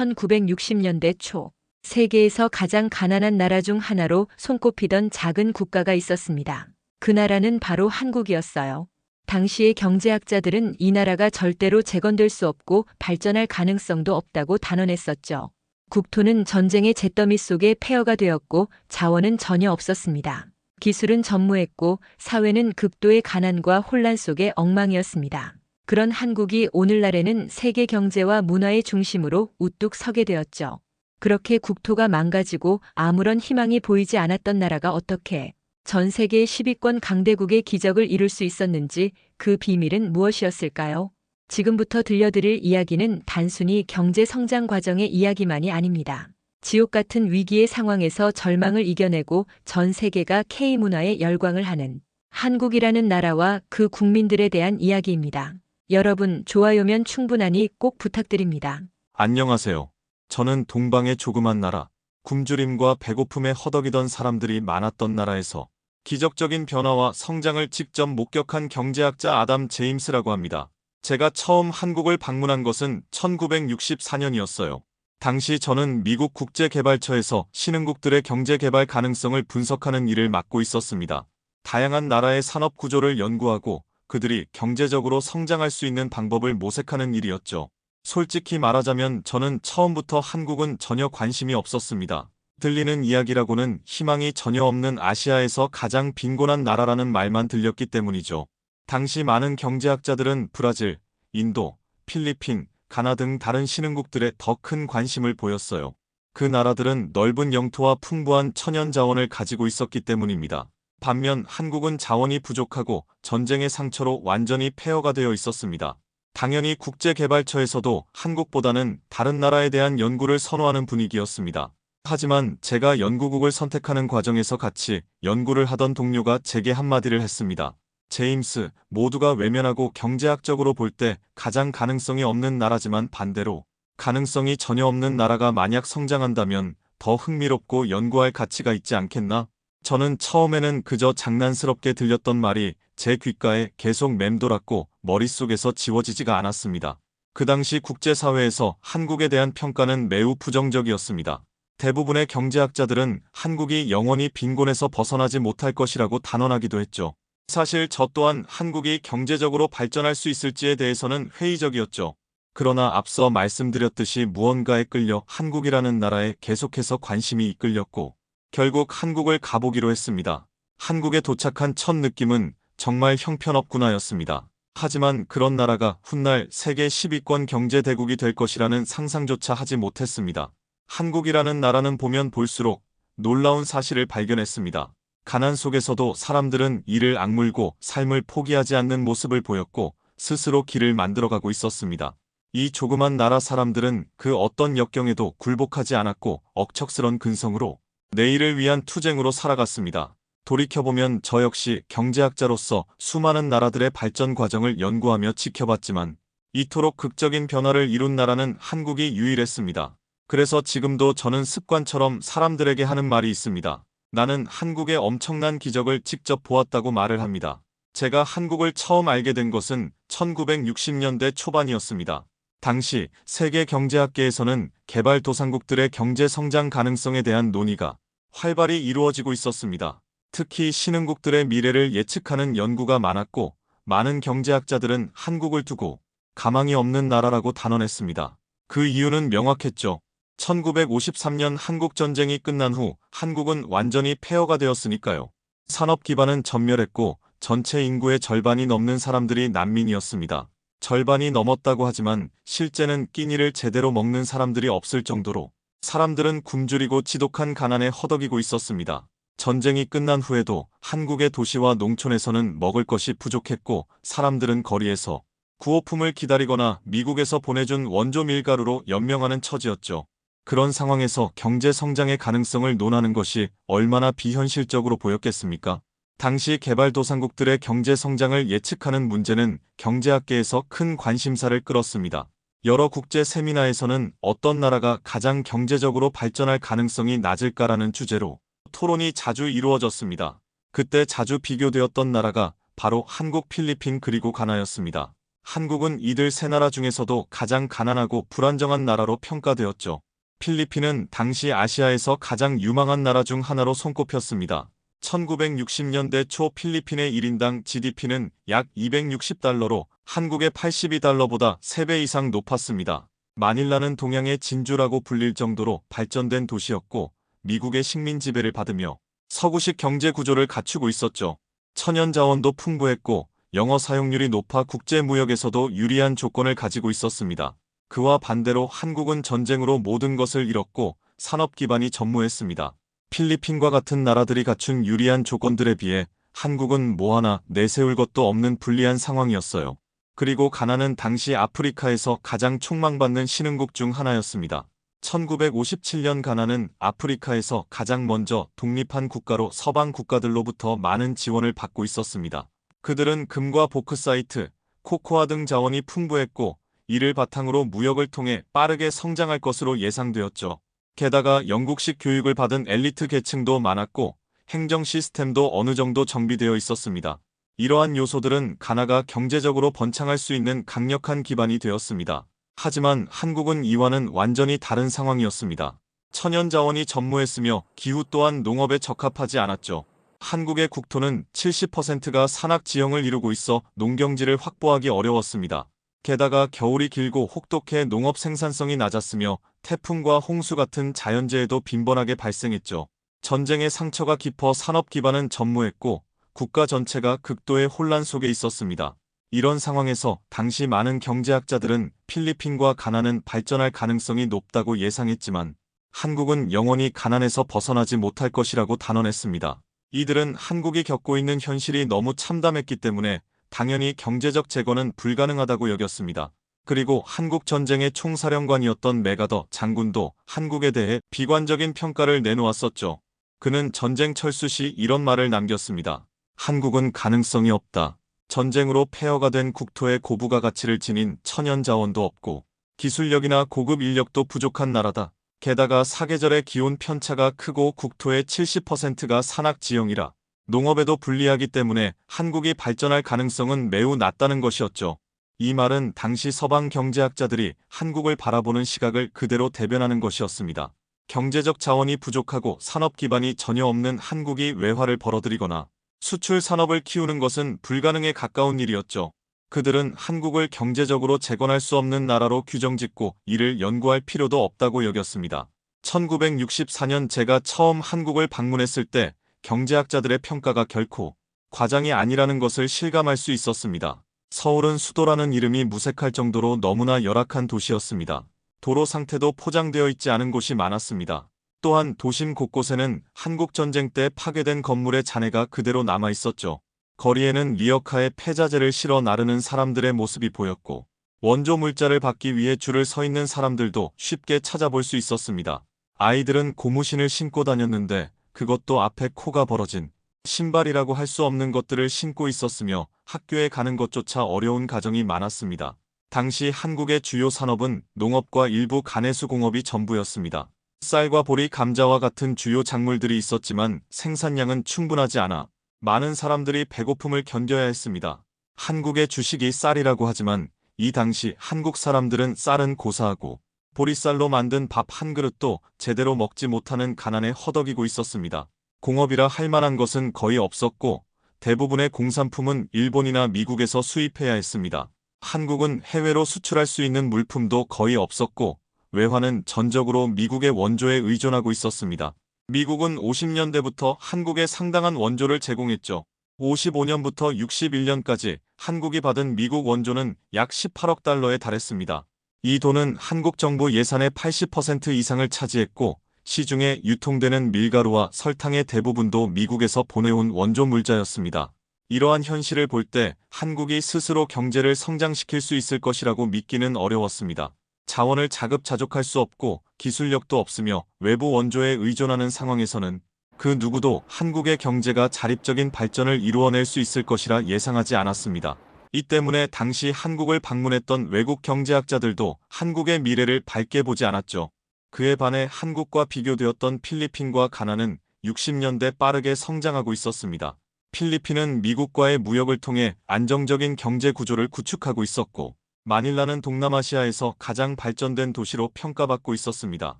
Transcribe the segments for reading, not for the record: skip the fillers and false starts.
1960년대 초 세계에서 가장 가난한 나라 중 하나로 손꼽히던 작은 국가가 있었습니다. 그 나라는 바로 한국이었어요. 당시의 경제학자들은 이 나라가 절대로 재건될 수 없고 발전할 가능성도 없다고 단언했었죠. 국토는 전쟁의 잿더미 속에 폐허가 되었고 자원은 전혀 없었습니다. 기술은 전무했고 사회는 극도의 가난과 혼란 속의 엉망이었습니다. 그런 한국이 오늘날에는 세계 경제와 문화의 중심으로 우뚝 서게 되었죠. 그렇게 국토가 망가지고 아무런 희망이 보이지 않았던 나라가 어떻게 전 세계 10위권 강대국의 기적을 이룰 수 있었는지 그 비밀은 무엇이었을까요? 지금부터 들려드릴 이야기는 단순히 경제 성장 과정의 이야기만이 아닙니다. 지옥 같은 위기의 상황에서 절망을 이겨내고 전 세계가 K문화에 열광을 하는 한국이라는 나라와 그 국민들에 대한 이야기입니다. 여러분, 좋아요면 충분하니 꼭 부탁드립니다. 안녕하세요. 저는 동방의 조그만 나라, 굶주림과 배고픔에 허덕이던 사람들이 많았던 나라에서 기적적인 변화와 성장을 직접 목격한 경제학자 아담 제임스라고 합니다. 제가 처음 한국을 방문한 것은 1964년이었어요. 당시 저는 미국 국제개발처에서 신흥국들의 경제개발 가능성을 분석하는 일을 맡고 있었습니다. 다양한 나라의 산업 구조를 연구하고 그들이 경제적으로 성장할 수 있는 방법을 모색하는 일이었죠. 솔직히 말하자면 저는 처음부터 한국은 전혀 관심이 없었습니다. 들리는 이야기라고는 희망이 전혀 없는 아시아에서 가장 빈곤한 나라라는 말만 들렸기 때문이죠. 당시 많은 경제학자들은 브라질, 인도, 필리핀, 가나 등 다른 신흥국들에 더 큰 관심을 보였어요. 그 나라들은 넓은 영토와 풍부한 천연 자원을 가지고 있었기 때문입니다. 반면 한국은 자원이 부족하고 전쟁의 상처로 완전히 폐허가 되어 있었습니다. 당연히 국제개발처에서도 한국보다는 다른 나라에 대한 연구를 선호하는 분위기였습니다. 하지만 제가 연구국을 선택하는 과정에서 같이 연구를 하던 동료가 제게 한마디를 했습니다. 제임스, 모두가 외면하고 경제학적으로 볼 때 가장 가능성이 없는 나라지만 반대로 가능성이 전혀 없는 나라가 만약 성장한다면 더 흥미롭고 연구할 가치가 있지 않겠나? 저는 처음에는 그저 장난스럽게 들렸던 말이 제 귓가에 계속 맴돌았고 머릿속에서 지워지지가 않았습니다. 그 당시 국제사회에서 한국에 대한 평가는 매우 부정적이었습니다. 대부분의 경제학자들은 한국이 영원히 빈곤에서 벗어나지 못할 것이라고 단언하기도 했죠. 사실 저 또한 한국이 경제적으로 발전할 수 있을지에 대해서는 회의적이었죠. 그러나 앞서 말씀드렸듯이 무언가에 끌려 한국이라는 나라에 계속해서 관심이 이끌렸고 결국 한국을 가보기로 했습니다. 한국에 도착한 첫 느낌은 정말 형편없구나였습니다. 하지만 그런 나라가 훗날 세계 10위권 경제대국이 될 것이라는 상상조차 하지 못했습니다. 한국이라는 나라는 보면 볼수록 놀라운 사실을 발견했습니다. 가난 속에서도 사람들은 이를 악물고 삶을 포기하지 않는 모습을 보였고 스스로 길을 만들어가고 있었습니다. 이 조그만 나라 사람들은 그 어떤 역경에도 굴복하지 않았고 억척스런 근성으로 내일을 위한 투쟁으로 살아갔습니다. 돌이켜보면 저 역시 경제학자로서 수많은 나라들의 발전 과정을 연구하며 지켜봤지만 이토록 극적인 변화를 이룬 나라는 한국이 유일했습니다. 그래서 지금도 저는 습관처럼 사람들에게 하는 말이 있습니다. 나는 한국의 엄청난 기적을 직접 보았다고 말을 합니다. 제가 한국을 처음 알게 된 것은 1960년대 초반이었습니다. 당시 세계 경제학계에서는 개발도상국들의 경제 성장 가능성에 대한 논의가 활발히 이루어지고 있었습니다. 특히 신흥국들의 미래를 예측하는 연구가 많았고 많은 경제학자들은 한국을 두고 가망이 없는 나라라고 단언했습니다. 그 이유는 명확했죠. 1953년 한국전쟁이 끝난 후 한국은 완전히 폐허가 되었으니까요. 산업 기반은 전멸했고 전체 인구의 절반이 넘는 사람들이 난민이었습니다. 절반이 넘었다고 하지만 실제는 끼니를 제대로 먹는 사람들이 없을 정도로 사람들은 굶주리고 지독한 가난에 허덕이고 있었습니다. 전쟁이 끝난 후에도 한국의 도시와 농촌에서는 먹을 것이 부족했고 사람들은 거리에서 구호품을 기다리거나 미국에서 보내준 원조 밀가루로 연명하는 처지였죠. 그런 상황에서 경제 성장의 가능성을 논하는 것이 얼마나 비현실적으로 보였겠습니까? 당시 개발도상국들의 경제 성장을 예측하는 문제는 경제학계에서 큰 관심사를 끌었습니다. 여러 국제 세미나에서는 어떤 나라가 가장 경제적으로 발전할 가능성이 낮을까라는 주제로 토론이 자주 이루어졌습니다. 그때 자주 비교되었던 나라가 바로 한국, 필리핀 그리고 가나였습니다. 한국은 이들 세 나라 중에서도 가장 가난하고 불안정한 나라로 평가되었죠. 필리핀은 당시 아시아에서 가장 유망한 나라 중 하나로 손꼽혔습니다. 1960년대 초 필리핀의 1인당 GDP는 약 260달러로 한국의 82달러보다 3배 이상 높았습니다. 마닐라는 동양의 진주라고 불릴 정도로 발전된 도시였고 미국의 식민 지배를 받으며 서구식 경제 구조를 갖추고 있었죠. 천연 자원도 풍부했고 영어 사용률이 높아 국제 무역에서도 유리한 조건을 가지고 있었습니다. 그와 반대로 한국은 전쟁으로 모든 것을 잃었고 산업 기반이 전무했습니다. 필리핀과 같은 나라들이 갖춘 유리한 조건들에 비해 한국은 뭐 하나 내세울 것도 없는 불리한 상황이었어요. 그리고 가나는 당시 아프리카에서 가장 촉망받는 신흥국 중 하나였습니다. 1957년 가나는 아프리카에서 가장 먼저 독립한 국가로 서방 국가들로부터 많은 지원을 받고 있었습니다. 그들은 금과 보크사이트, 코코아 등 자원이 풍부했고 이를 바탕으로 무역을 통해 빠르게 성장할 것으로 예상되었죠. 게다가 영국식 교육을 받은 엘리트 계층도 많았고 행정 시스템도 어느 정도 정비되어 있었습니다. 이러한 요소들은 가나가 경제적으로 번창할 수 있는 강력한 기반이 되었습니다. 하지만 한국은 이와는 완전히 다른 상황이었습니다. 천연 자원이 전무했으며 기후 또한 농업에 적합하지 않았죠. 한국의 국토는 70%가 산악 지형을 이루고 있어 농경지를 확보하기 어려웠습니다. 게다가 겨울이 길고 혹독해 농업 생산성이 낮았으며 태풍과 홍수 같은 자연재해도 빈번하게 발생했죠. 전쟁의 상처가 깊어 산업 기반은 전무했고 국가 전체가 극도의 혼란 속에 있었습니다. 이런 상황에서 당시 많은 경제학자들은 필리핀과 가나는 발전할 가능성이 높다고 예상했지만 한국은 영원히 가난에서 벗어나지 못할 것이라고 단언했습니다. 이들은 한국이 겪고 있는 현실이 너무 참담했기 때문에 당연히 경제적 재건은 불가능하다고 여겼습니다. 그리고 한국 전쟁의 총사령관이었던 메가더 장군도 한국에 대해 비관적인 평가를 내놓았었죠. 그는 전쟁 철수 시 이런 말을 남겼습니다. 한국은 가능성이 없다. 전쟁으로 폐허가 된 국토에 고부가 가치를 지닌 천연 자원도 없고 기술력이나 고급 인력도 부족한 나라다. 게다가 사계절의 기온 편차가 크고 국토의 70%가 산악 지형이라 농업에도 불리하기 때문에 한국이 발전할 가능성은 매우 낮다는 것이었죠. 이 말은 당시 서방 경제학자들이 한국을 바라보는 시각을 그대로 대변하는 것이었습니다. 경제적 자원이 부족하고 산업 기반이 전혀 없는 한국이 외화를 벌어들이거나 수출 산업을 키우는 것은 불가능에 가까운 일이었죠. 그들은 한국을 경제적으로 재건할 수 없는 나라로 규정짓고 이를 연구할 필요도 없다고 여겼습니다. 1964년 제가 처음 한국을 방문했을 때 경제학자들의 평가가 결코 과장이 아니라는 것을 실감할 수 있었습니다. 서울은 수도라는 이름이 무색할 정도로 너무나 열악한 도시였습니다. 도로 상태도 포장되어 있지 않은 곳이 많았습니다. 또한 도심 곳곳에는 한국전쟁 때 파괴된 건물의 잔해가 그대로 남아 있었죠. 거리에는 리어카에 폐자재를 실어 나르는 사람들의 모습이 보였고 원조 물자를 받기 위해 줄을 서 있는 사람들도 쉽게 찾아볼 수 있었습니다. 아이들은 고무신을 신고 다녔는데 그것도 앞에 코가 벌어진 신발이라고 할 수 없는 것들을 신고 있었으며 학교에 가는 것조차 어려운 가정이 많았습니다. 당시 한국의 주요 산업은 농업과 일부 가내수 공업이 전부였습니다. 쌀과 보리, 감자와 같은 주요 작물들이 있었지만 생산량은 충분하지 않아 많은 사람들이 배고픔을 견뎌야 했습니다. 한국의 주식이 쌀이라고 하지만 이 당시 한국 사람들은 쌀은 고사하고 보리쌀로 만든 밥 한 그릇도 제대로 먹지 못하는 가난에 허덕이고 있었습니다. 공업이라 할 만한 것은 거의 없었고 대부분의 공산품은 일본이나 미국에서 수입해야 했습니다. 한국은 해외로 수출할 수 있는 물품도 거의 없었고 외화는 전적으로 미국의 원조에 의존하고 있었습니다. 미국은 50년대부터 한국에 상당한 원조를 제공했죠. 55년부터 61년까지 한국이 받은 미국 원조는 약 18억 달러에 달했습니다. 이 돈은 한국 정부 예산의 80% 이상을 차지했고 시중에 유통되는 밀가루와 설탕의 대부분도 미국에서 보내온 원조 물자였습니다. 이러한 현실을 볼 때 한국이 스스로 경제를 성장시킬 수 있을 것이라고 믿기는 어려웠습니다. 자원을 자급자족할 수 없고 기술력도 없으며 외부 원조에 의존하는 상황에서는 그 누구도 한국의 경제가 자립적인 발전을 이루어낼 수 있을 것이라 예상하지 않았습니다. 이 때문에 당시 한국을 방문했던 외국 경제학자들도 한국의 미래를 밝게 보지 않았죠. 그에 반해 한국과 비교되었던 필리핀과 가나는 60년대 빠르게 성장하고 있었습니다. 필리핀은 미국과의 무역을 통해 안정적인 경제 구조를 구축하고 있었고, 마닐라는 동남아시아에서 가장 발전된 도시로 평가받고 있었습니다.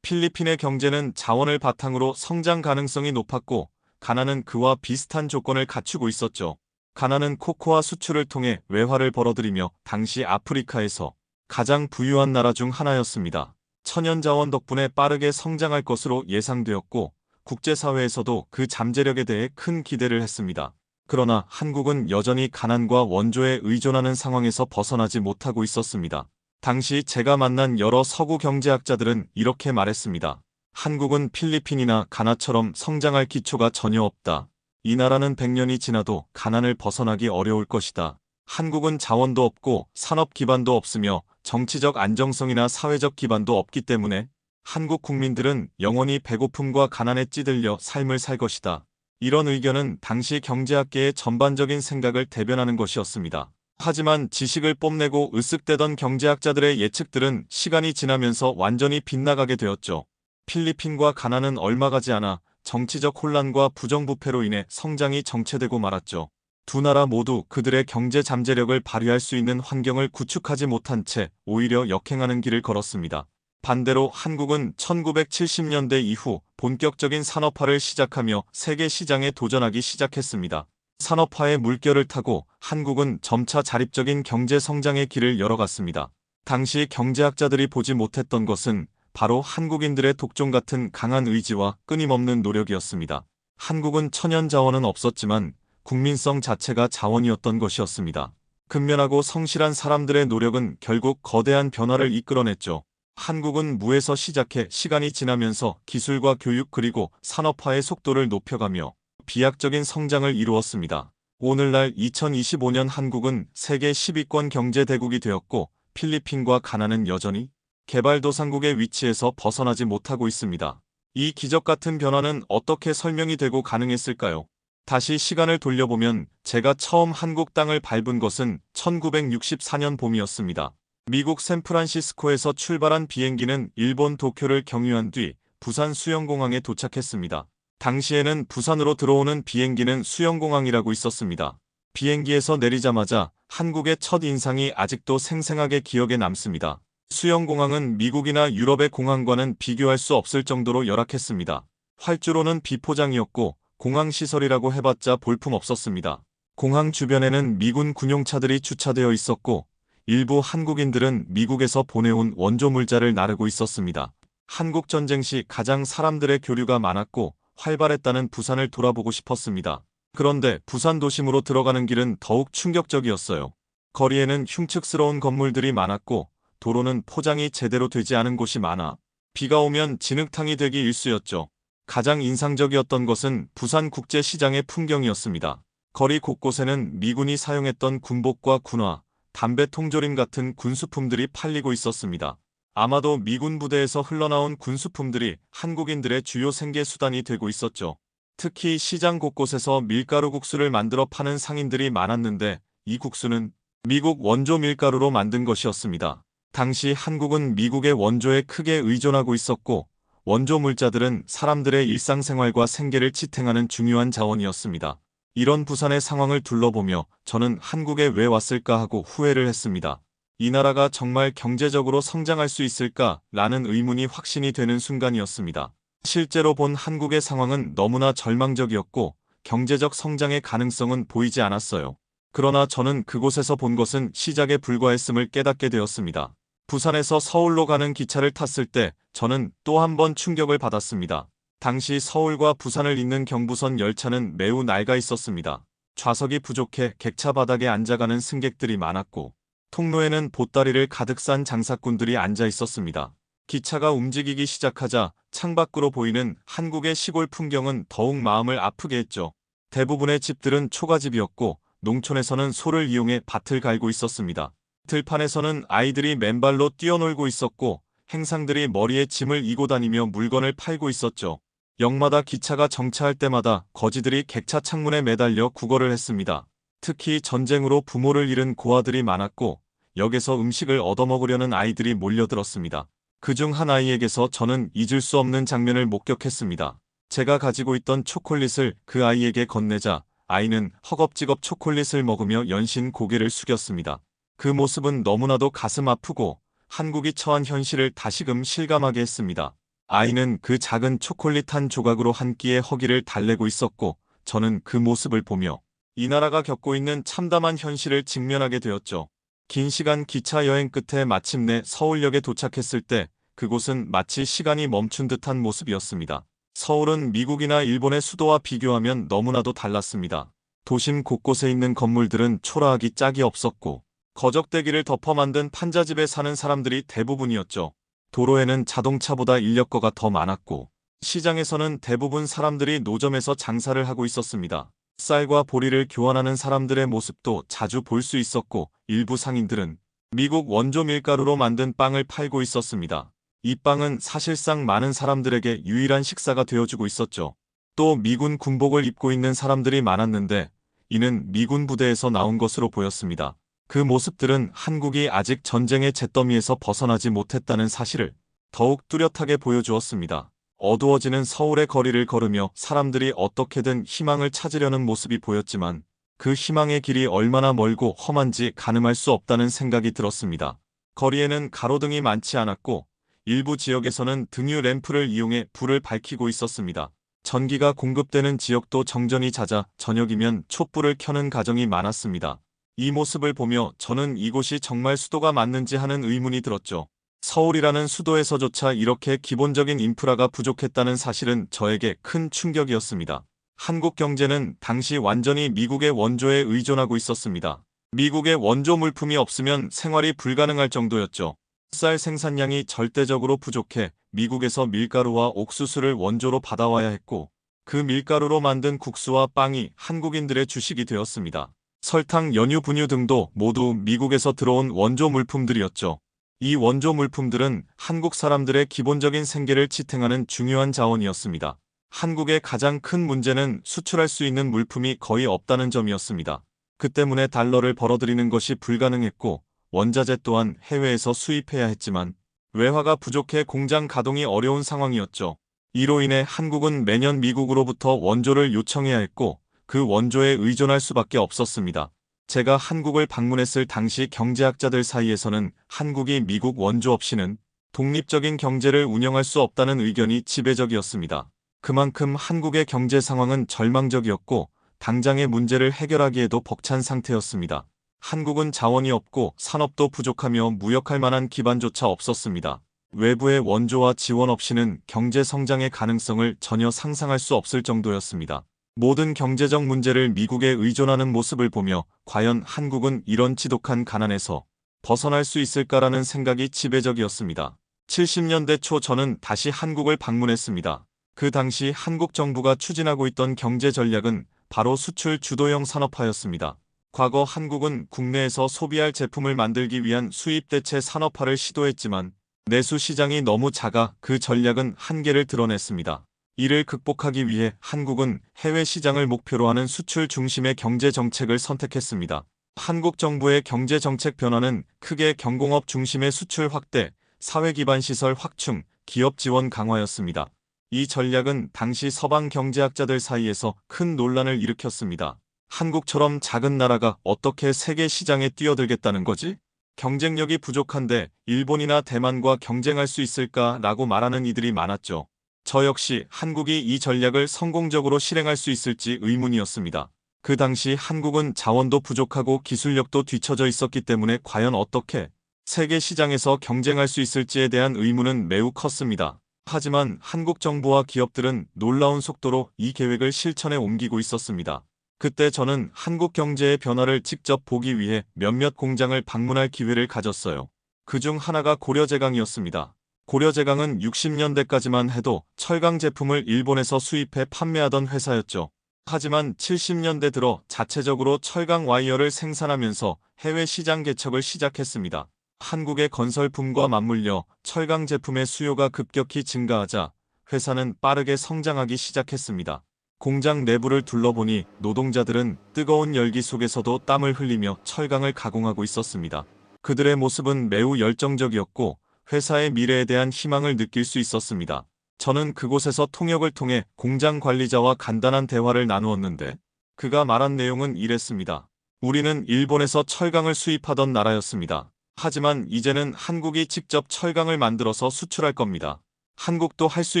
필리핀의 경제는 자원을 바탕으로 성장 가능성이 높았고, 가나는 그와 비슷한 조건을 갖추고 있었죠. 가나는 코코아 수출을 통해 외화를 벌어들이며 당시 아프리카에서 가장 부유한 나라 중 하나였습니다. 천연자원 덕분에 빠르게 성장할 것으로 예상되었고, 국제사회에서도 그 잠재력에 대해 큰 기대를 했습니다. 그러나 한국은 여전히 가난과 원조에 의존하는 상황에서 벗어나지 못하고 있었습니다. 당시 제가 만난 여러 서구 경제학자들은 이렇게 말했습니다. 한국은 필리핀이나 가나처럼 성장할 기초가 전혀 없다. 이 나라는 100년이 지나도 가난을 벗어나기 어려울 것이다. 한국은 자원도 없고 산업 기반도 없으며 정치적 안정성이나 사회적 기반도 없기 때문에 한국 국민들은 영원히 배고픔과 가난에 찌들려 삶을 살 것이다. 이런 의견은 당시 경제학계의 전반적인 생각을 대변하는 것이었습니다. 하지만 지식을 뽐내고 으쓱대던 경제학자들의 예측들은 시간이 지나면서 완전히 빗나가게 되었죠. 필리핀과 가나는 얼마 가지 않아 정치적 혼란과 부정부패로 인해 성장이 정체되고 말았죠. 두 나라 모두 그들의 경제 잠재력을 발휘할 수 있는 환경을 구축하지 못한 채 오히려 역행하는 길을 걸었습니다. 반대로 한국은 1970년대 이후 본격적인 산업화를 시작하며 세계 시장에 도전하기 시작했습니다. 산업화의 물결을 타고 한국은 점차 자립적인 경제 성장의 길을 열어갔습니다. 당시 경제학자들이 보지 못했던 것은 바로 한국인들의 독종 같은 강한 의지와 끊임없는 노력이었습니다. 한국은 천연 자원은 없었지만 국민성 자체가 자원이었던 것이었습니다. 근면하고 성실한 사람들의 노력은 결국 거대한 변화를 이끌어냈죠. 한국은 무에서 시작해 시간이 지나면서 기술과 교육 그리고 산업화의 속도를 높여가며 비약적인 성장을 이루었습니다. 오늘날 2025년 한국은 세계 10위권 경제대국이 되었고 필리핀과 가나는 여전히 개발도상국의 위치에서 벗어나지 못하고 있습니다. 이 기적 같은 변화는 어떻게 설명이 되고 가능했을까요? 다시 시간을 돌려보면 제가 처음 한국 땅을 밟은 것은 1964년 봄이었습니다. 미국 샌프란시스코에서 출발한 비행기는 일본 도쿄를 경유한 뒤 부산 수영공항에 도착했습니다. 당시에는 부산으로 들어오는 비행기는 수영공항이라고 있었습니다. 비행기에서 내리자마자 한국의 첫 인상이 아직도 생생하게 기억에 남습니다. 수영공항은 미국이나 유럽의 공항과는 비교할 수 없을 정도로 열악했습니다. 활주로는 비포장이었고 공항시설이라고 해봤자 볼품없었습니다. 공항 주변에는 미군 군용차들이 주차되어 있었고 일부 한국인들은 미국에서 보내온 원조물자를 나르고 있었습니다. 한국전쟁 시 가장 사람들의 교류가 많았고 활발했다는 부산을 돌아보고 싶었습니다. 그런데 부산 도심으로 들어가는 길은 더욱 충격적이었어요. 거리에는 흉측스러운 건물들이 많았고 도로는 포장이 제대로 되지 않은 곳이 많아 비가 오면 진흙탕이 되기 일쑤였죠. 가장 인상적이었던 것은 부산국제시장의 풍경이었습니다. 거리 곳곳에는 미군이 사용했던 군복과 군화, 담배 통조림 같은 군수품들이 팔리고 있었습니다. 아마도 미군 부대에서 흘러나온 군수품들이 한국인들의 주요 생계수단이 되고 있었죠. 특히 시장 곳곳에서 밀가루 국수를 만들어 파는 상인들이 많았는데 이 국수는 미국 원조 밀가루로 만든 것이었습니다. 당시 한국은 미국의 원조에 크게 의존하고 있었고 원조 물자들은 사람들의 일상생활과 생계를 지탱하는 중요한 자원이었습니다. 이런 부산의 상황을 둘러보며 저는 한국에 왜 왔을까 하고 후회를 했습니다. 이 나라가 정말 경제적으로 성장할 수 있을까라는 의문이 확신이 되는 순간이었습니다. 실제로 본 한국의 상황은 너무나 절망적이었고 경제적 성장의 가능성은 보이지 않았어요. 그러나 저는 그곳에서 본 것은 시작에 불과했음을 깨닫게 되었습니다. 부산에서 서울로 가는 기차를 탔을 때 저는 또 한 번 충격을 받았습니다. 당시 서울과 부산을 잇는 경부선 열차는 매우 낡아 있었습니다. 좌석이 부족해 객차 바닥에 앉아가는 승객들이 많았고 통로에는 보따리를 가득 싼 장사꾼들이 앉아 있었습니다. 기차가 움직이기 시작하자 창밖으로 보이는 한국의 시골 풍경은 더욱 마음을 아프게 했죠. 대부분의 집들은 초가집이었고 농촌에서는 소를 이용해 밭을 갈고 있었습니다. 들판에서는 아이들이 맨발로 뛰어놀고 있었고 행상들이 머리에 짐을 이고 다니며 물건을 팔고 있었죠. 역마다 기차가 정차할 때마다 거지들이 객차 창문에 매달려 구걸을 했습니다. 특히 전쟁으로 부모를 잃은 고아들이 많았고 역에서 음식을 얻어먹으려는 아이들이 몰려들었습니다. 그중 한 아이에게서 저는 잊을 수 없는 장면을 목격했습니다. 제가 가지고 있던 초콜릿을 그 아이에게 건네자 아이는 허겁지겁 초콜릿을 먹으며 연신 고개를 숙였습니다. 그 모습은 너무나도 가슴 아프고 한국이 처한 현실을 다시금 실감하게 했습니다. 아이는 그 작은 초콜릿 한 조각으로 한 끼의 허기를 달래고 있었고, 저는 그 모습을 보며 이 나라가 겪고 있는 참담한 현실을 직면하게 되었죠. 긴 시간 기차 여행 끝에 마침내 서울역에 도착했을 때 그곳은 마치 시간이 멈춘 듯한 모습이었습니다. 서울은 미국이나 일본의 수도와 비교하면 너무나도 달랐습니다. 도심 곳곳에 있는 건물들은 초라하기 짝이 없었고, 거적대기를 덮어 만든 판자집에 사는 사람들이 대부분이었죠. 도로에는 자동차보다 인력거가 더 많았고, 시장에서는 대부분 사람들이 노점에서 장사를 하고 있었습니다. 쌀과 보리를 교환하는 사람들의 모습도 자주 볼 수 있었고, 일부 상인들은 미국 원조 밀가루로 만든 빵을 팔고 있었습니다. 이 빵은 사실상 많은 사람들에게 유일한 식사가 되어주고 있었죠. 또 미군 군복을 입고 있는 사람들이 많았는데, 이는 미군 부대에서 나온 것으로 보였습니다. 그 모습들은 한국이 아직 전쟁의 잿더미에서 벗어나지 못했다는 사실을 더욱 뚜렷하게 보여주었습니다. 어두워지는 서울의 거리를 걸으며 사람들이 어떻게든 희망을 찾으려는 모습이 보였지만, 그 희망의 길이 얼마나 멀고 험한지 가늠할 수 없다는 생각이 들었습니다. 거리에는 가로등이 많지 않았고, 일부 지역에서는 등유 램프를 이용해 불을 밝히고 있었습니다. 전기가 공급되는 지역도 정전이 잦아 저녁이면 촛불을 켜는 가정이 많았습니다. 이 모습을 보며 저는 이곳이 정말 수도가 맞는지 하는 의문이 들었죠. 서울이라는 수도에서조차 이렇게 기본적인 인프라가 부족했다는 사실은 저에게 큰 충격이었습니다. 한국 경제는 당시 완전히 미국의 원조에 의존하고 있었습니다. 미국의 원조 물품이 없으면 생활이 불가능할 정도였죠. 쌀 생산량이 절대적으로 부족해 미국에서 밀가루와 옥수수를 원조로 받아와야 했고, 그 밀가루로 만든 국수와 빵이 한국인들의 주식이 되었습니다. 설탕, 연유, 분유 등도 모두 미국에서 들어온 원조 물품들이었죠. 이 원조 물품들은 한국 사람들의 기본적인 생계를 지탱하는 중요한 자원이었습니다. 한국의 가장 큰 문제는 수출할 수 있는 물품이 거의 없다는 점이었습니다. 그 때문에 달러를 벌어들이는 것이 불가능했고, 원자재 또한 해외에서 수입해야 했지만 외화가 부족해 공장 가동이 어려운 상황이었죠. 이로 인해 한국은 매년 미국으로부터 원조를 요청해야 했고, 그 원조에 의존할 수밖에 없었습니다. 제가 한국을 방문했을 당시 경제학자들 사이에서는 한국이 미국 원조 없이는 독립적인 경제를 운영할 수 없다는 의견이 지배적이었습니다. 그만큼 한국의 경제 상황은 절망적이었고, 당장의 문제를 해결하기에도 벅찬 상태였습니다. 한국은 자원이 없고 산업도 부족하며 무역할 만한 기반조차 없었습니다. 외부의 원조와 지원 없이는 경제 성장의 가능성을 전혀 상상할 수 없을 정도였습니다. 모든 경제적 문제를 미국에 의존하는 모습을 보며 과연 한국은 이런 지독한 가난에서 벗어날 수 있을까라는 생각이 지배적이었습니다. 70년대 초 저는 다시 한국을 방문했습니다. 그 당시 한국 정부가 추진하고 있던 경제 전략은 바로 수출 주도형 산업화였습니다. 과거 한국은 국내에서 소비할 제품을 만들기 위한 수입 대체 산업화를 시도했지만 내수 시장이 너무 작아 그 전략은 한계를 드러냈습니다. 이를 극복하기 위해 한국은 해외 시장을 목표로 하는 수출 중심의 경제 정책을 선택했습니다. 한국 정부의 경제 정책 변화는 크게 경공업 중심의 수출 확대, 사회 기반 시설 확충, 기업 지원 강화였습니다. 이 전략은 당시 서방 경제학자들 사이에서 큰 논란을 일으켰습니다. 한국처럼 작은 나라가 어떻게 세계 시장에 뛰어들겠다는 거지? 경쟁력이 부족한데 일본이나 대만과 경쟁할 수 있을까라고 말하는 이들이 많았죠. 저 역시 한국이 이 전략을 성공적으로 실행할 수 있을지 의문이었습니다. 그 당시 한국은 자원도 부족하고 기술력도 뒤처져 있었기 때문에 과연 어떻게 세계 시장에서 경쟁할 수 있을지에 대한 의문은 매우 컸습니다. 하지만 한국 정부와 기업들은 놀라운 속도로 이 계획을 실천에 옮기고 있었습니다. 그때 저는 한국 경제의 변화를 직접 보기 위해 몇몇 공장을 방문할 기회를 가졌어요. 그중 하나가 고려제강이었습니다. 고려제강은 60년대까지만 해도 철강 제품을 일본에서 수입해 판매하던 회사였죠. 하지만 70년대 들어 자체적으로 철강 와이어를 생산하면서 해외 시장 개척을 시작했습니다. 한국의 건설품과 맞물려 철강 제품의 수요가 급격히 증가하자 회사는 빠르게 성장하기 시작했습니다. 공장 내부를 둘러보니 노동자들은 뜨거운 열기 속에서도 땀을 흘리며 철강을 가공하고 있었습니다. 그들의 모습은 매우 열정적이었고 회사의 미래에 대한 희망을 느낄 수 있었습니다. 저는 그곳에서 통역을 통해 공장 관리자와 간단한 대화를 나누었는데 그가 말한 내용은 이랬습니다. 우리는 일본에서 철강을 수입하던 나라였습니다. 하지만 이제는 한국이 직접 철강을 만들어서 수출할 겁니다. 한국도 할 수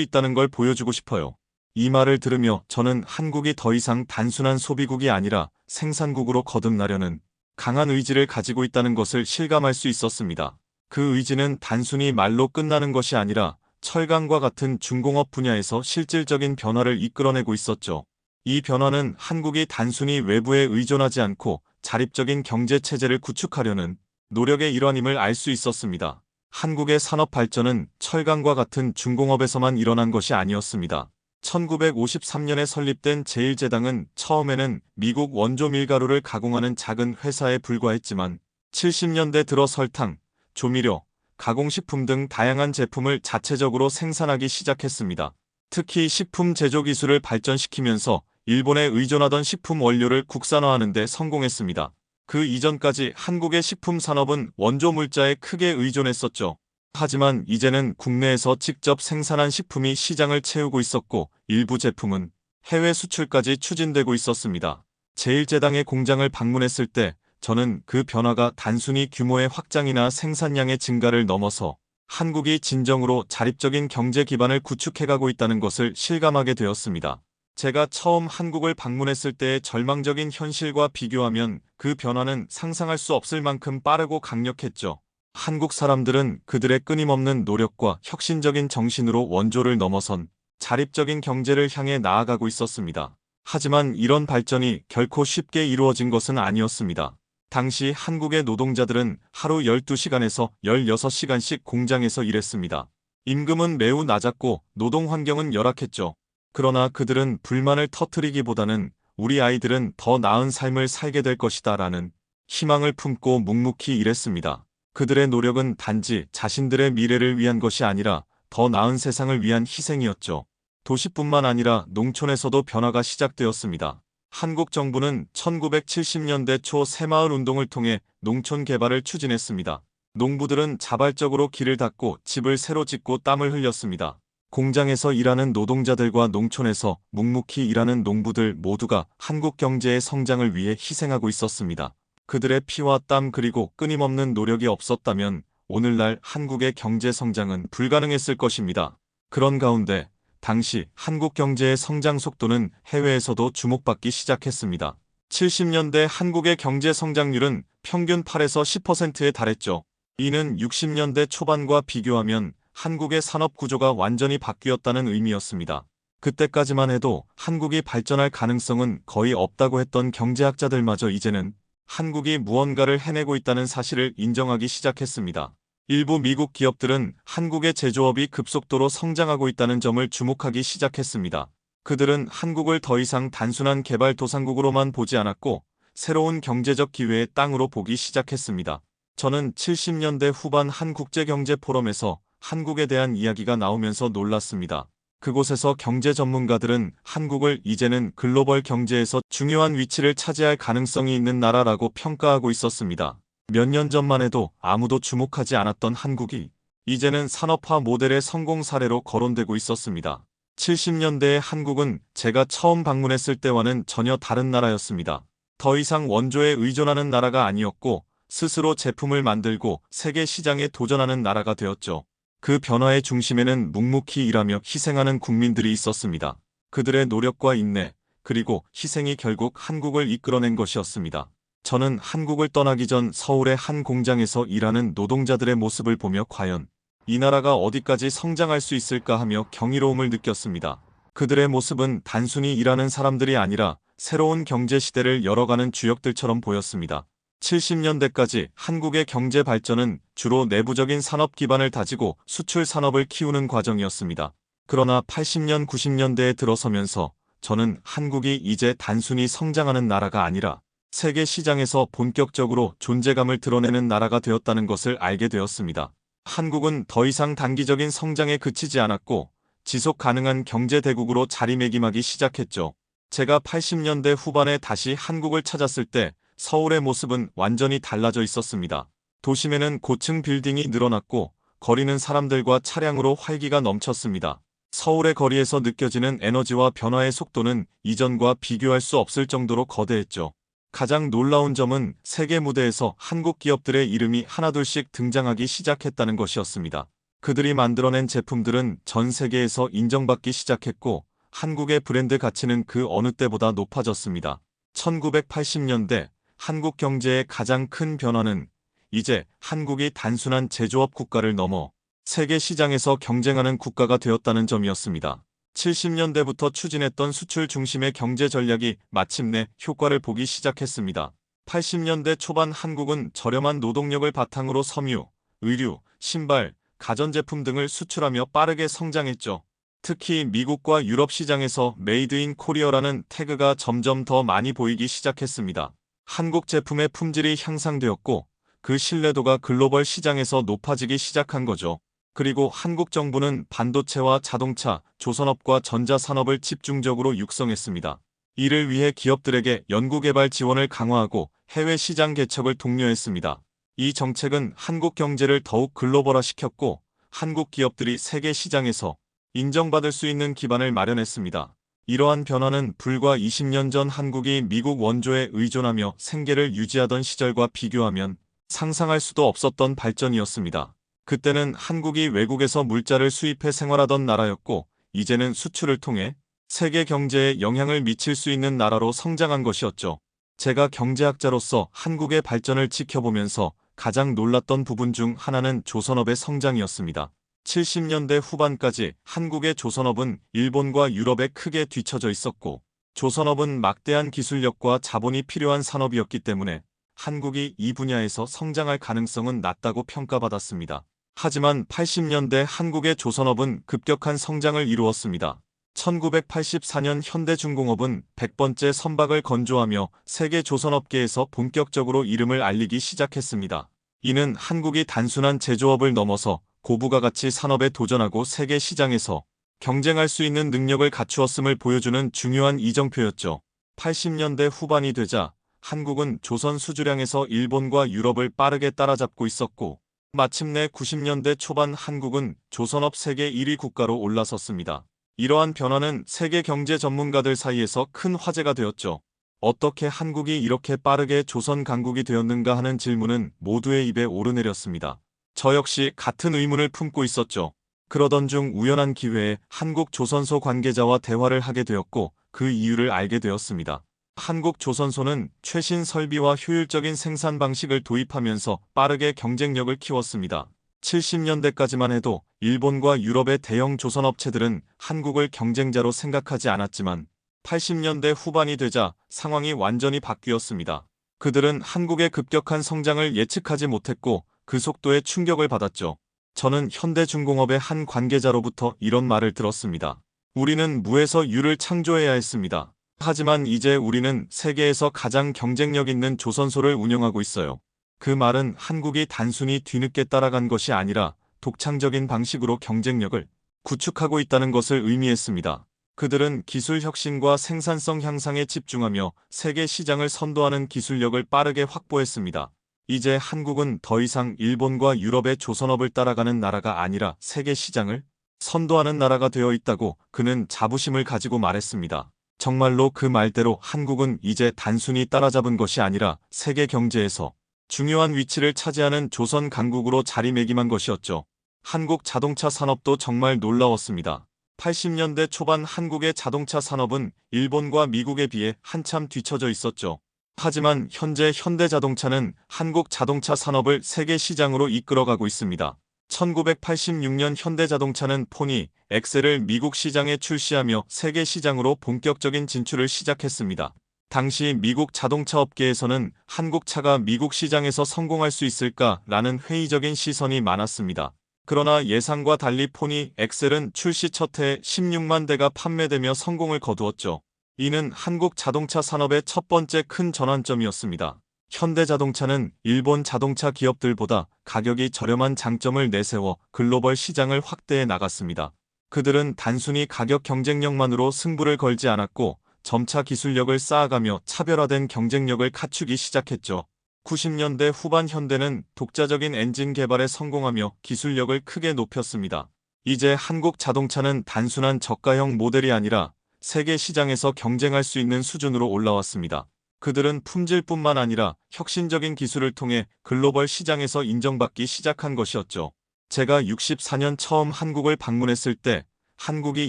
있다는 걸 보여주고 싶어요. 이 말을 들으며 저는 한국이 더 이상 단순한 소비국이 아니라 생산국으로 거듭나려는 강한 의지를 가지고 있다는 것을 실감할 수 있었습니다. 그 의지는 단순히 말로 끝나는 것이 아니라 철강과 같은 중공업 분야에서 실질적인 변화를 이끌어내고 있었죠. 이 변화는 한국이 단순히 외부에 의존하지 않고 자립적인 경제 체제를 구축하려는 노력의 일환임을 알 수 있었습니다. 한국의 산업 발전은 철강과 같은 중공업에서만 일어난 것이 아니었습니다. 1953년에 설립된 제1제당은 처음에는 미국 원조 밀가루를 가공하는 작은 회사에 불과했지만 70년대 들어 설탕, 조미료, 가공식품 등 다양한 제품을 자체적으로 생산하기 시작했습니다. 특히 식품 제조 기술을 발전시키면서 일본에 의존하던 식품 원료를 국산화하는 데 성공했습니다. 그 이전까지 한국의 식품 산업은 원조 물자에 크게 의존했었죠. 하지만 이제는 국내에서 직접 생산한 식품이 시장을 채우고 있었고 일부 제품은 해외 수출까지 추진되고 있었습니다. 제1제당의 공장을 방문했을 때 저는 그 변화가 단순히 규모의 확장이나 생산량의 증가를 넘어서 한국이 진정으로 자립적인 경제 기반을 구축해가고 있다는 것을 실감하게 되었습니다. 제가 처음 한국을 방문했을 때의 절망적인 현실과 비교하면 그 변화는 상상할 수 없을 만큼 빠르고 강력했죠. 한국 사람들은 그들의 끊임없는 노력과 혁신적인 정신으로 원조를 넘어선 자립적인 경제를 향해 나아가고 있었습니다. 하지만 이런 발전이 결코 쉽게 이루어진 것은 아니었습니다. 당시 한국의 노동자들은 하루 12시간에서 16시간씩 공장에서 일했습니다. 임금은 매우 낮았고 노동 환경은 열악했죠. 그러나 그들은 불만을 터뜨리기보다는 우리 아이들은 더 나은 삶을 살게 될 것이다 라는 희망을 품고 묵묵히 일했습니다. 그들의 노력은 단지 자신들의 미래를 위한 것이 아니라 더 나은 세상을 위한 희생이었죠. 도시뿐만 아니라 농촌에서도 변화가 시작되었습니다. 한국 정부는 1970년대 초 새마을 운동을 통해 농촌 개발을 추진했습니다. 농부들은 자발적으로 길을 닦고 집을 새로 짓고 땀을 흘렸습니다. 공장에서 일하는 노동자들과 농촌에서 묵묵히 일하는 농부들 모두가 한국 경제의 성장을 위해 희생하고 있었습니다. 그들의 피와 땀 그리고 끊임없는 노력이 없었다면 오늘날 한국의 경제 성장은 불가능했을 것입니다. 그런 가운데 당시 한국 경제의 성장 속도는 해외에서도 주목받기 시작했습니다. 70년대 한국의 경제 성장률은 평균 8에서 10%에 달했죠. 이는 60년대 초반과 비교하면 한국의 산업 구조가 완전히 바뀌었다는 의미였습니다. 그때까지만 해도 한국이 발전할 가능성은 거의 없다고 했던 경제학자들마저 이제는 한국이 무언가를 해내고 있다는 사실을 인정하기 시작했습니다. 일부 미국 기업들은 한국의 제조업이 급속도로 성장하고 있다는 점을 주목하기 시작했습니다. 그들은 한국을 더 이상 단순한 개발도상국으로만 보지 않았고 새로운 경제적 기회의 땅으로 보기 시작했습니다. 저는 70년대 후반 한 국제경제 포럼에서 한국에 대한 이야기가 나오면서 놀랐습니다. 그곳에서 경제 전문가들은 한국을 이제는 글로벌 경제에서 중요한 위치를 차지할 가능성이 있는 나라라고 평가하고 있었습니다. 몇 년 전만 해도 아무도 주목하지 않았던 한국이 이제는 산업화 모델의 성공 사례로 거론되고 있었습니다. 70년대의 한국은 제가 처음 방문했을 때와는 전혀 다른 나라였습니다. 더 이상 원조에 의존하는 나라가 아니었고 스스로 제품을 만들고 세계 시장에 도전하는 나라가 되었죠. 그 변화의 중심에는 묵묵히 일하며 희생하는 국민들이 있었습니다. 그들의 노력과 인내, 그리고 희생이 결국 한국을 이끌어낸 것이었습니다. 저는 한국을 떠나기 전 서울의 한 공장에서 일하는 노동자들의 모습을 보며 과연 이 나라가 어디까지 성장할 수 있을까 하며 경이로움을 느꼈습니다. 그들의 모습은 단순히 일하는 사람들이 아니라 새로운 경제 시대를 열어가는 주역들처럼 보였습니다. 70년대까지 한국의 경제 발전은 주로 내부적인 산업 기반을 다지고 수출 산업을 키우는 과정이었습니다. 그러나 80년, 90년대에 들어서면서 저는 한국이 이제 단순히 성장하는 나라가 아니라 세계 시장에서 본격적으로 존재감을 드러내는 나라가 되었다는 것을 알게 되었습니다. 한국은 더 이상 단기적인 성장에 그치지 않았고 지속 가능한 경제 대국으로 자리매김하기 시작했죠. 제가 80년대 후반에 다시 한국을 찾았을 때 서울의 모습은 완전히 달라져 있었습니다. 도심에는 고층 빌딩이 늘어났고 거리는 사람들과 차량으로 활기가 넘쳤습니다. 서울의 거리에서 느껴지는 에너지와 변화의 속도는 이전과 비교할 수 없을 정도로 거대했죠. 가장 놀라운 점은 세계 무대에서 한국 기업들의 이름이 하나둘씩 등장하기 시작했다는 것이었습니다. 그들이 만들어낸 제품들은 전 세계에서 인정받기 시작했고 한국의 브랜드 가치는 그 어느 때보다 높아졌습니다. 1980년대 한국 경제의 가장 큰 변화는 이제 한국이 단순한 제조업 국가를 넘어 세계 시장에서 경쟁하는 국가가 되었다는 점이었습니다. 70년대부터 추진했던 수출 중심의 경제 전략이 마침내 효과를 보기 시작했습니다. 80년대 초반 한국은 저렴한 노동력을 바탕으로 섬유, 의류, 신발, 가전제품 등을 수출하며 빠르게 성장했죠. 특히 미국과 유럽 시장에서 메이드 인 코리어라는 태그가 점점 더 많이 보이기 시작했습니다. 한국 제품의 품질이 향상되었고 그 신뢰도가 글로벌 시장에서 높아지기 시작한 거죠. 그리고 한국 정부는 반도체와 자동차, 조선업과 전자산업을 집중적으로 육성했습니다. 이를 위해 기업들에게 연구개발 지원을 강화하고 해외 시장 개척을 독려했습니다. 이 정책은 한국 경제를 더욱 글로벌화시켰고 한국 기업들이 세계 시장에서 인정받을 수 있는 기반을 마련했습니다. 이러한 변화는 불과 20년 전 한국이 미국 원조에 의존하며 생계를 유지하던 시절과 비교하면 상상할 수도 없었던 발전이었습니다. 그때는 한국이 외국에서 물자를 수입해 생활하던 나라였고 이제는 수출을 통해 세계 경제에 영향을 미칠 수 있는 나라로 성장한 것이었죠. 제가 경제학자로서 한국의 발전을 지켜보면서 가장 놀랐던 부분 중 하나는 조선업의 성장이었습니다. 70년대 후반까지 한국의 조선업은 일본과 유럽에 크게 뒤처져 있었고 조선업은 막대한 기술력과 자본이 필요한 산업이었기 때문에 한국이 이 분야에서 성장할 가능성은 낮다고 평가받았습니다. 하지만 80년대 한국의 조선업은 급격한 성장을 이루었습니다. 1984년 현대중공업은 100번째 선박을 건조하며 세계 조선업계에서 본격적으로 이름을 알리기 시작했습니다. 이는 한국이 단순한 제조업을 넘어서 고부가 가치 산업에 도전하고 세계 시장에서 경쟁할 수 있는 능력을 갖추었음을 보여주는 중요한 이정표였죠. 80년대 후반이 되자 한국은 조선 수주량에서 일본과 유럽을 빠르게 따라잡고 있었고 마침내 90년대 초반 한국은 조선업 세계 1위 국가로 올라섰습니다. 이러한 변화는 세계 경제 전문가들 사이에서 큰 화제가 되었죠. 어떻게 한국이 이렇게 빠르게 조선 강국이 되었는가 하는 질문은 모두의 입에 오르내렸습니다. 저 역시 같은 의문을 품고 있었죠. 그러던 중 우연한 기회에 한국 조선소 관계자와 대화를 하게 되었고 그 이유를 알게 되었습니다. 한국 조선소는 최신 설비와 효율적인 생산 방식을 도입하면서 빠르게 경쟁력을 키웠습니다. 70년대까지만 해도 일본과 유럽의 대형 조선업체들은 한국을 경쟁자로 생각하지 않았지만 80년대 후반이 되자 상황이 완전히 바뀌었습니다. 그들은 한국의 급격한 성장을 예측하지 못했고 그 속도에 충격을 받았죠. 저는 현대중공업의 한 관계자로부터 이런 말을 들었습니다. 우리는 무에서 유를 창조해야 했습니다. 하지만 이제 우리는 세계에서 가장 경쟁력 있는 조선소를 운영하고 있어요. 그 말은 한국이 단순히 뒤늦게 따라간 것이 아니라 독창적인 방식으로 경쟁력을 구축하고 있다는 것을 의미했습니다. 그들은 기술 혁신과 생산성 향상에 집중하며 세계 시장을 선도하는 기술력을 빠르게 확보했습니다. 이제 한국은 더 이상 일본과 유럽의 조선업을 따라가는 나라가 아니라 세계 시장을 선도하는 나라가 되어 있다고 그는 자부심을 가지고 말했습니다. 정말로 그 말대로 한국은 이제 단순히 따라잡은 것이 아니라 세계 경제에서 중요한 위치를 차지하는 조선 강국으로 자리매김한 것이었죠. 한국 자동차 산업도 정말 놀라웠습니다. 80년대 초반 한국의 자동차 산업은 일본과 미국에 비해 한참 뒤처져 있었죠. 하지만 현재 현대자동차는 한국 자동차 산업을 세계 시장으로 이끌어가고 있습니다. 1986년 현대자동차는 포니, 엑셀을 미국 시장에 출시하며 세계 시장으로 본격적인 진출을 시작했습니다. 당시 미국 자동차 업계에서는 한국 차가 미국 시장에서 성공할 수 있을까라는 회의적인 시선이 많았습니다. 그러나 예상과 달리 포니, 엑셀은 출시 첫 해 16만 대가 판매되며 성공을 거두었죠. 이는 한국 자동차 산업의 첫 번째 큰 전환점이었습니다. 현대자동차는 일본 자동차 기업들보다 가격이 저렴한 장점을 내세워 글로벌 시장을 확대해 나갔습니다. 그들은 단순히 가격 경쟁력만으로 승부를 걸지 않았고 점차 기술력을 쌓아가며 차별화된 경쟁력을 갖추기 시작했죠. 90년대 후반 현대는 독자적인 엔진 개발에 성공하며 기술력을 크게 높였습니다. 이제 한국 자동차는 단순한 저가형 모델이 아니라 세계 시장에서 경쟁할 수 있는 수준으로 올라왔습니다. 그들은 품질뿐만 아니라 혁신적인 기술을 통해 글로벌 시장에서 인정받기 시작한 것이었죠. 제가 64년 처음 한국을 방문했을 때 한국이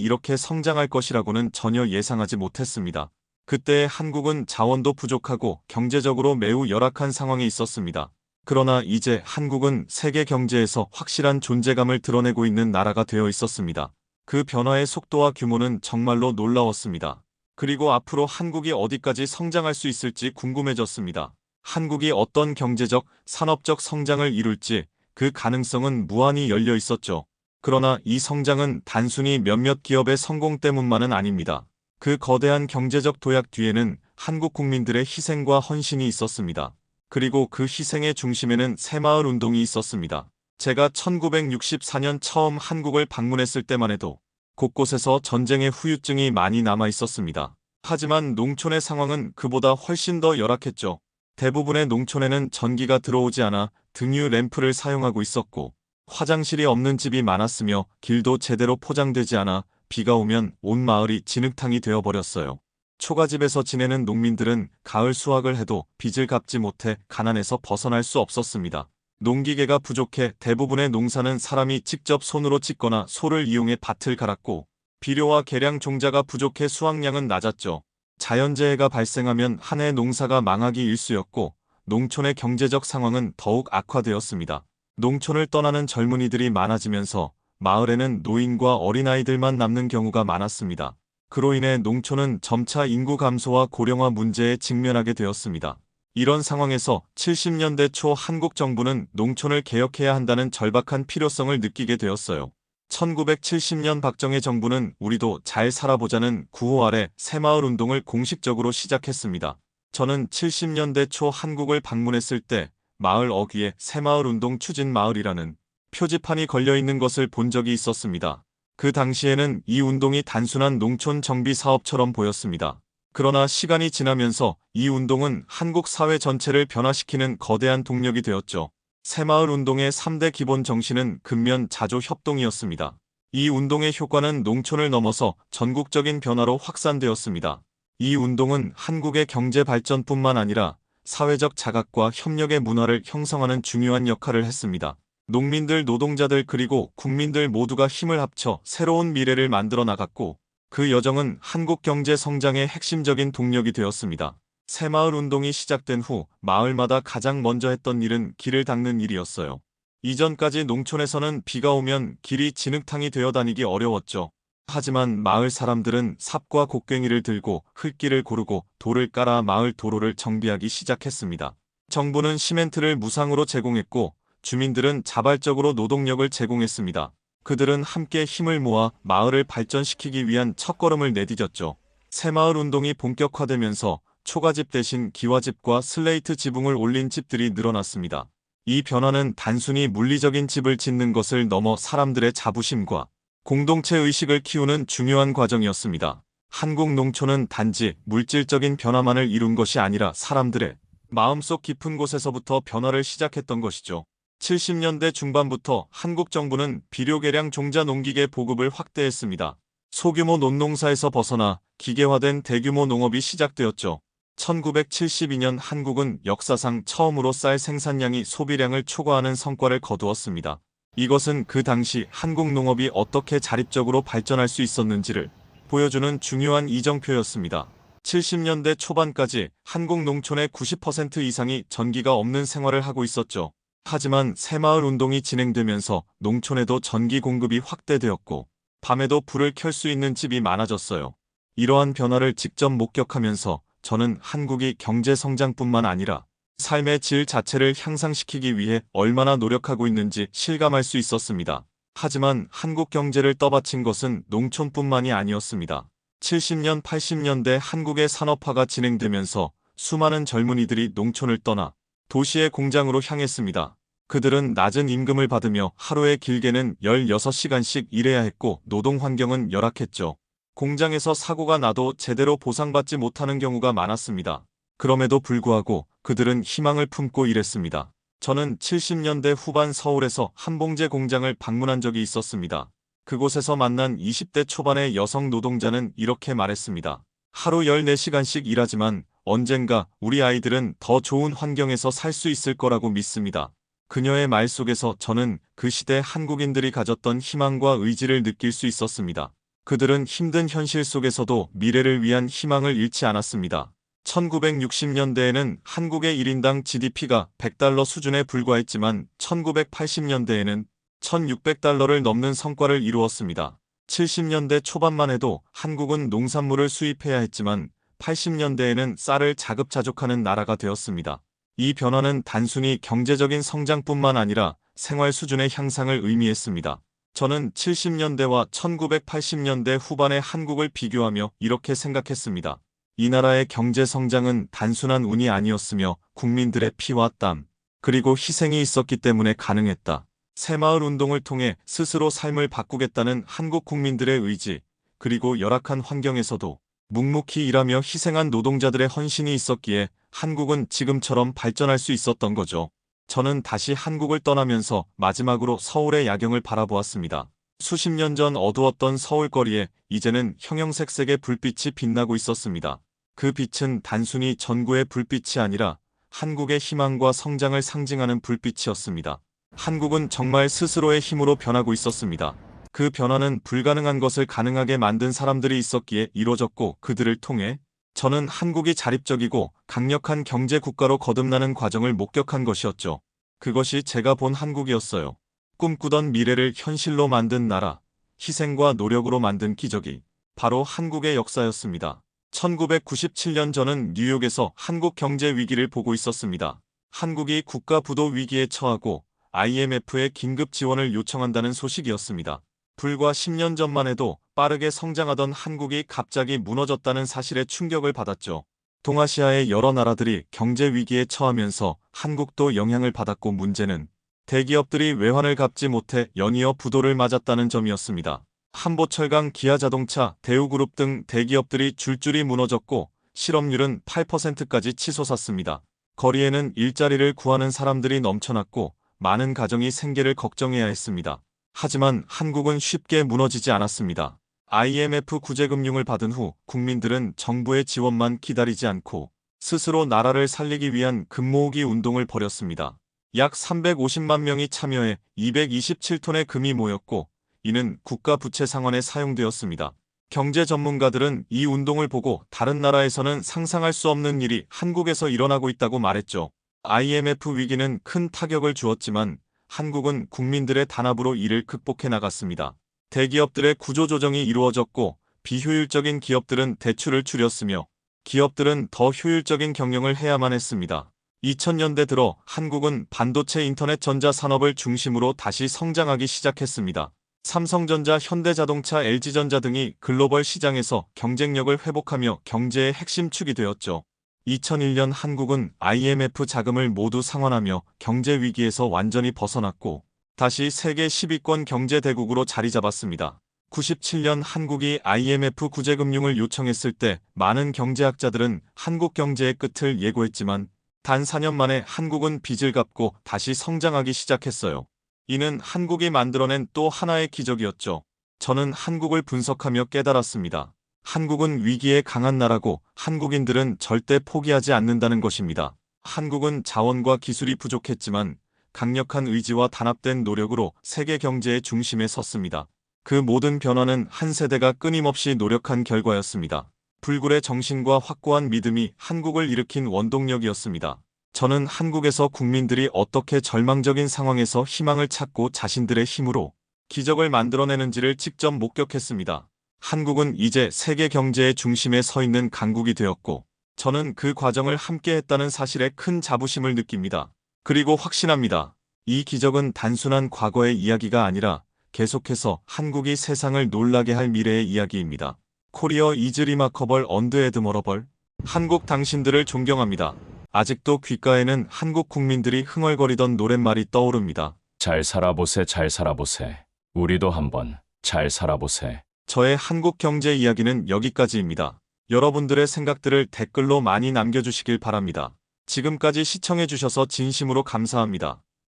이렇게 성장할 것이라고는 전혀 예상하지 못했습니다. 그때 한국은 자원도 부족하고 경제적으로 매우 열악한 상황에 있었습니다. 그러나 이제 한국은 세계 경제에서 확실한 존재감을 드러내고 있는 나라가 되어 있었습니다. 그 변화의 속도와 규모는 정말로 놀라웠습니다. 그리고 앞으로 한국이 어디까지 성장할 수 있을지 궁금해졌습니다. 한국이 어떤 경제적, 산업적 성장을 이룰지 그 가능성은 무한히 열려 있었죠. 그러나 이 성장은 단순히 몇몇 기업의 성공 때문만은 아닙니다. 그 거대한 경제적 도약 뒤에는 한국 국민들의 희생과 헌신이 있었습니다. 그리고 그 희생의 중심에는 새마을 운동이 있었습니다. 제가 1964년 처음 한국을 방문했을 때만 해도 곳곳에서 전쟁의 후유증이 많이 남아 있었습니다. 하지만 농촌의 상황은 그보다 훨씬 더 열악했죠. 대부분의 농촌에는 전기가 들어오지 않아 등유 램프를 사용하고 있었고, 화장실이 없는 집이 많았으며 길도 제대로 포장되지 않아 비가 오면 온 마을이 진흙탕이 되어버렸어요. 초가집에서 지내는 농민들은 가을 수확을 해도 빚을 갚지 못해 가난에서 벗어날 수 없었습니다. 농기계가 부족해 대부분의 농사는 사람이 직접 손으로 짓거나 소를 이용해 밭을 갈았고, 비료와 계량 종자가 부족해 수확량은 낮았죠. 자연재해가 발생하면 한 해 농사가 망하기 일쑤였고, 농촌의 경제적 상황은 더욱 악화되었습니다. 농촌을 떠나는 젊은이들이 많아지면서 마을에는 노인과 어린아이들만 남는 경우가 많았습니다. 그로 인해 농촌은 점차 인구 감소와 고령화 문제에 직면하게 되었습니다. 이런 상황에서 70년대 초 한국 정부는 농촌을 개혁해야 한다는 절박한 필요성을 느끼게 되었어요. 1970년 박정희 정부는 우리도 잘 살아보자는 구호 아래 새마을 운동을 공식적으로 시작했습니다. 저는 70년대 초 한국을 방문했을 때 마을 어귀에 새마을 운동 추진 마을이라는 표지판이 걸려 있는 것을 본 적이 있었습니다. 그 당시에는 이 운동이 단순한 농촌 정비 사업처럼 보였습니다. 그러나 시간이 지나면서 이 운동은 한국 사회 전체를 변화시키는 거대한 동력이 되었죠. 새마을 운동의 3대 기본 정신은 근면, 자조, 협동이었습니다. 이 운동의 효과는 농촌을 넘어서 전국적인 변화로 확산되었습니다. 이 운동은 한국의 경제 발전뿐만 아니라 사회적 자각과 협력의 문화를 형성하는 중요한 역할을 했습니다. 농민들, 노동자들 그리고 국민들 모두가 힘을 합쳐 새로운 미래를 만들어 나갔고, 그 여정은 한국 경제 성장의 핵심적인 동력이 되었습니다. 새마을 운동이 시작된 후 마을마다 가장 먼저 했던 일은 길을 닦는 일이었어요. 이전까지 농촌에서는 비가 오면 길이 진흙탕이 되어 다니기 어려웠죠. 하지만 마을 사람들은 삽과 곡괭이를 들고 흙길을 고르고 돌을 깔아 마을 도로를 정비하기 시작했습니다. 정부는 시멘트를 무상으로 제공했고, 주민들은 자발적으로 노동력을 제공했습니다. 그들은 함께 힘을 모아 마을을 발전시키기 위한 첫걸음을 내디뎠죠. 새마을 운동이 본격화되면서 초가집 대신 기와집과 슬레이트 지붕을 올린 집들이 늘어났습니다. 이 변화는 단순히 물리적인 집을 짓는 것을 넘어 사람들의 자부심과 공동체 의식을 키우는 중요한 과정이었습니다. 한국 농촌은 단지 물질적인 변화만을 이룬 것이 아니라 사람들의 마음속 깊은 곳에서부터 변화를 시작했던 것이죠. 70년대 중반부터 한국 정부는 비료 계량 종자 농기계 보급을 확대했습니다. 소규모 논농사에서 벗어나 기계화된 대규모 농업이 시작되었죠. 1972년 한국은 역사상 처음으로 쌀 생산량이 소비량을 초과하는 성과를 거두었습니다. 이것은 그 당시 한국 농업이 어떻게 자립적으로 발전할 수 있었는지를 보여주는 중요한 이정표였습니다. 70년대 초반까지 한국 농촌의 90% 이상이 전기가 없는 생활을 하고 있었죠. 하지만 새마을 운동이 진행되면서 농촌에도 전기 공급이 확대되었고, 밤에도 불을 켤 수 있는 집이 많아졌어요. 이러한 변화를 직접 목격하면서 저는 한국이 경제 성장뿐만 아니라 삶의 질 자체를 향상시키기 위해 얼마나 노력하고 있는지 실감할 수 있었습니다. 하지만 한국 경제를 떠받친 것은 농촌뿐만이 아니었습니다. 70년, 80년대 한국의 산업화가 진행되면서 수많은 젊은이들이 농촌을 떠나 도시의 공장으로 향했습니다. 그들은 낮은 임금을 받으며 하루에 길게는 16시간씩 일해야 했고, 노동 환경은 열악했죠. 공장에서 사고가 나도 제대로 보상받지 못하는 경우가 많았습니다. 그럼에도 불구하고 그들은 희망을 품고 일했습니다. 저는 70년대 후반 서울에서 한봉제 공장을 방문한 적이 있었습니다. 그곳에서 만난 20대 초반의 여성 노동자는 이렇게 말했습니다. 하루 14시간씩 일하지만 언젠가 우리 아이들은 더 좋은 환경에서 살 수 있을 거라고 믿습니다. 그녀의 말 속에서 저는 그 시대 한국인들이 가졌던 희망과 의지를 느낄 수 있었습니다. 그들은 힘든 현실 속에서도 미래를 위한 희망을 잃지 않았습니다. 1960년대에는 한국의 1인당 GDP가 100달러 수준에 불과했지만 1980년대에는 1600달러를 넘는 성과를 이루었습니다. 70년대 초반만 해도 한국은 농산물을 수입해야 했지만 80년대에는 쌀을 자급자족하는 나라가 되었습니다. 이 변화는 단순히 경제적인 성장뿐만 아니라 생활 수준의 향상을 의미했습니다. 저는 70년대와 1980년대 후반의 한국을 비교하며 이렇게 생각했습니다. 이 나라의 경제 성장은 단순한 운이 아니었으며 국민들의 피와 땀, 그리고 희생이 있었기 때문에 가능했다. 새마을 운동을 통해 스스로 삶을 바꾸겠다는 한국 국민들의 의지, 그리고 열악한 환경에서도 묵묵히 일하며 희생한 노동자들의 헌신이 있었기에 한국은 지금처럼 발전할 수 있었던 거죠. 저는 다시 한국을 떠나면서 마지막으로 서울의 야경을 바라보았습니다. 수십 년 전 어두웠던 서울거리에 이제는 형형색색의 불빛이 빛나고 있었습니다. 그 빛은 단순히 전구의 불빛이 아니라 한국의 희망과 성장을 상징하는 불빛이었습니다. 한국은 정말 스스로의 힘으로 변하고 있었습니다. 그 변화는 불가능한 것을 가능하게 만든 사람들이 있었기에 이루어졌고, 그들을 통해 저는 한국이 자립적이고 강력한 경제 국가로 거듭나는 과정을 목격한 것이었죠. 그것이 제가 본 한국이었어요. 꿈꾸던 미래를 현실로 만든 나라, 희생과 노력으로 만든 기적이 바로 한국의 역사였습니다. 1997년 저는 뉴욕에서 한국 경제 위기를 보고 있었습니다. 한국이 국가 부도 위기에 처하고 IMF의 긴급 지원을 요청한다는 소식이었습니다. 불과 10년 전만 해도 빠르게 성장하던 한국이 갑자기 무너졌다는 사실에 충격을 받았죠. 동아시아의 여러 나라들이 경제 위기에 처하면서 한국도 영향을 받았고, 문제는 대기업들이 외환을 갚지 못해 연이어 부도를 맞았다는 점이었습니다. 한보철강, 기아자동차, 대우그룹 등 대기업들이 줄줄이 무너졌고 실업률은 8%까지 치솟았습니다. 거리에는 일자리를 구하는 사람들이 넘쳐났고 많은 가정이 생계를 걱정해야 했습니다. 하지만 한국은 쉽게 무너지지 않았습니다. IMF 구제금융을 받은 후 국민들은 정부의 지원만 기다리지 않고 스스로 나라를 살리기 위한 금모으기 운동을 벌였습니다. 약 350만 명이 참여해 227톤의 금이 모였고, 이는 국가 부채 상환에 사용되었습니다. 경제 전문가들은 이 운동을 보고 다른 나라에서는 상상할 수 없는 일이 한국에서 일어나고 있다고 말했죠. IMF 위기는 큰 타격을 주었지만 한국은 국민들의 단합으로 이를 극복해 나갔습니다. 대기업들의 구조조정이 이루어졌고 비효율적인 기업들은 대출을 줄였으며 기업들은 더 효율적인 경영을 해야만 했습니다. 2000년대 들어 한국은 반도체, 인터넷, 전자 산업을 중심으로 다시 성장하기 시작했습니다. 삼성전자, 현대자동차, LG전자 등이 글로벌 시장에서 경쟁력을 회복하며 경제의 핵심 축이 되었죠. 2001년 한국은 IMF 자금을 모두 상환하며 경제 위기에서 완전히 벗어났고 다시 세계 10위권 경제 대국으로 자리 잡았습니다. 97년 한국이 IMF 구제금융을 요청했을 때 많은 경제학자들은 한국 경제의 끝을 예고했지만 단 4년 만에 한국은 빚을 갚고 다시 성장하기 시작했어요. 이는 한국이 만들어낸 또 하나의 기적이었죠. 저는 한국을 분석하며 깨달았습니다. 한국은 위기에 강한 나라고 한국인들은 절대 포기하지 않는다는 것입니다. 한국은 자원과 기술이 부족했지만 강력한 의지와 단합된 노력으로 세계 경제의 중심에 섰습니다. 그 모든 변화는 한 세대가 끊임없이 노력한 결과였습니다. 불굴의 정신과 확고한 믿음이 한국을 일으킨 원동력이었습니다. 저는 한국에서 국민들이 어떻게 절망적인 상황에서 희망을 찾고 자신들의 힘으로 기적을 만들어내는지를 직접 목격했습니다. 한국은 이제 세계 경제의 중심에 서 있는 강국이 되었고 저는 그 과정을 함께했다는 사실에 큰 자부심을 느낍니다. 그리고 확신합니다. 이 기적은 단순한 과거의 이야기가 아니라 계속해서 한국이 세상을 놀라게 할 미래의 이야기입니다. 코리어 이즈 리마커벌 언드 에드머러벌. 한국 당신들을 존경합니다. 아직도 귓가에는 한국 국민들이 흥얼거리던 노랫말이 떠오릅니다. 잘 살아보세, 잘 살아보세. 우리도 한번 잘 살아보세. 저의 한국 경제 이야기는 여기까지입니다. 여러분들의 생각들을 댓글로 많이 남겨주시길 바랍니다. 지금까지 시청해주셔서 진심으로 감사합니다.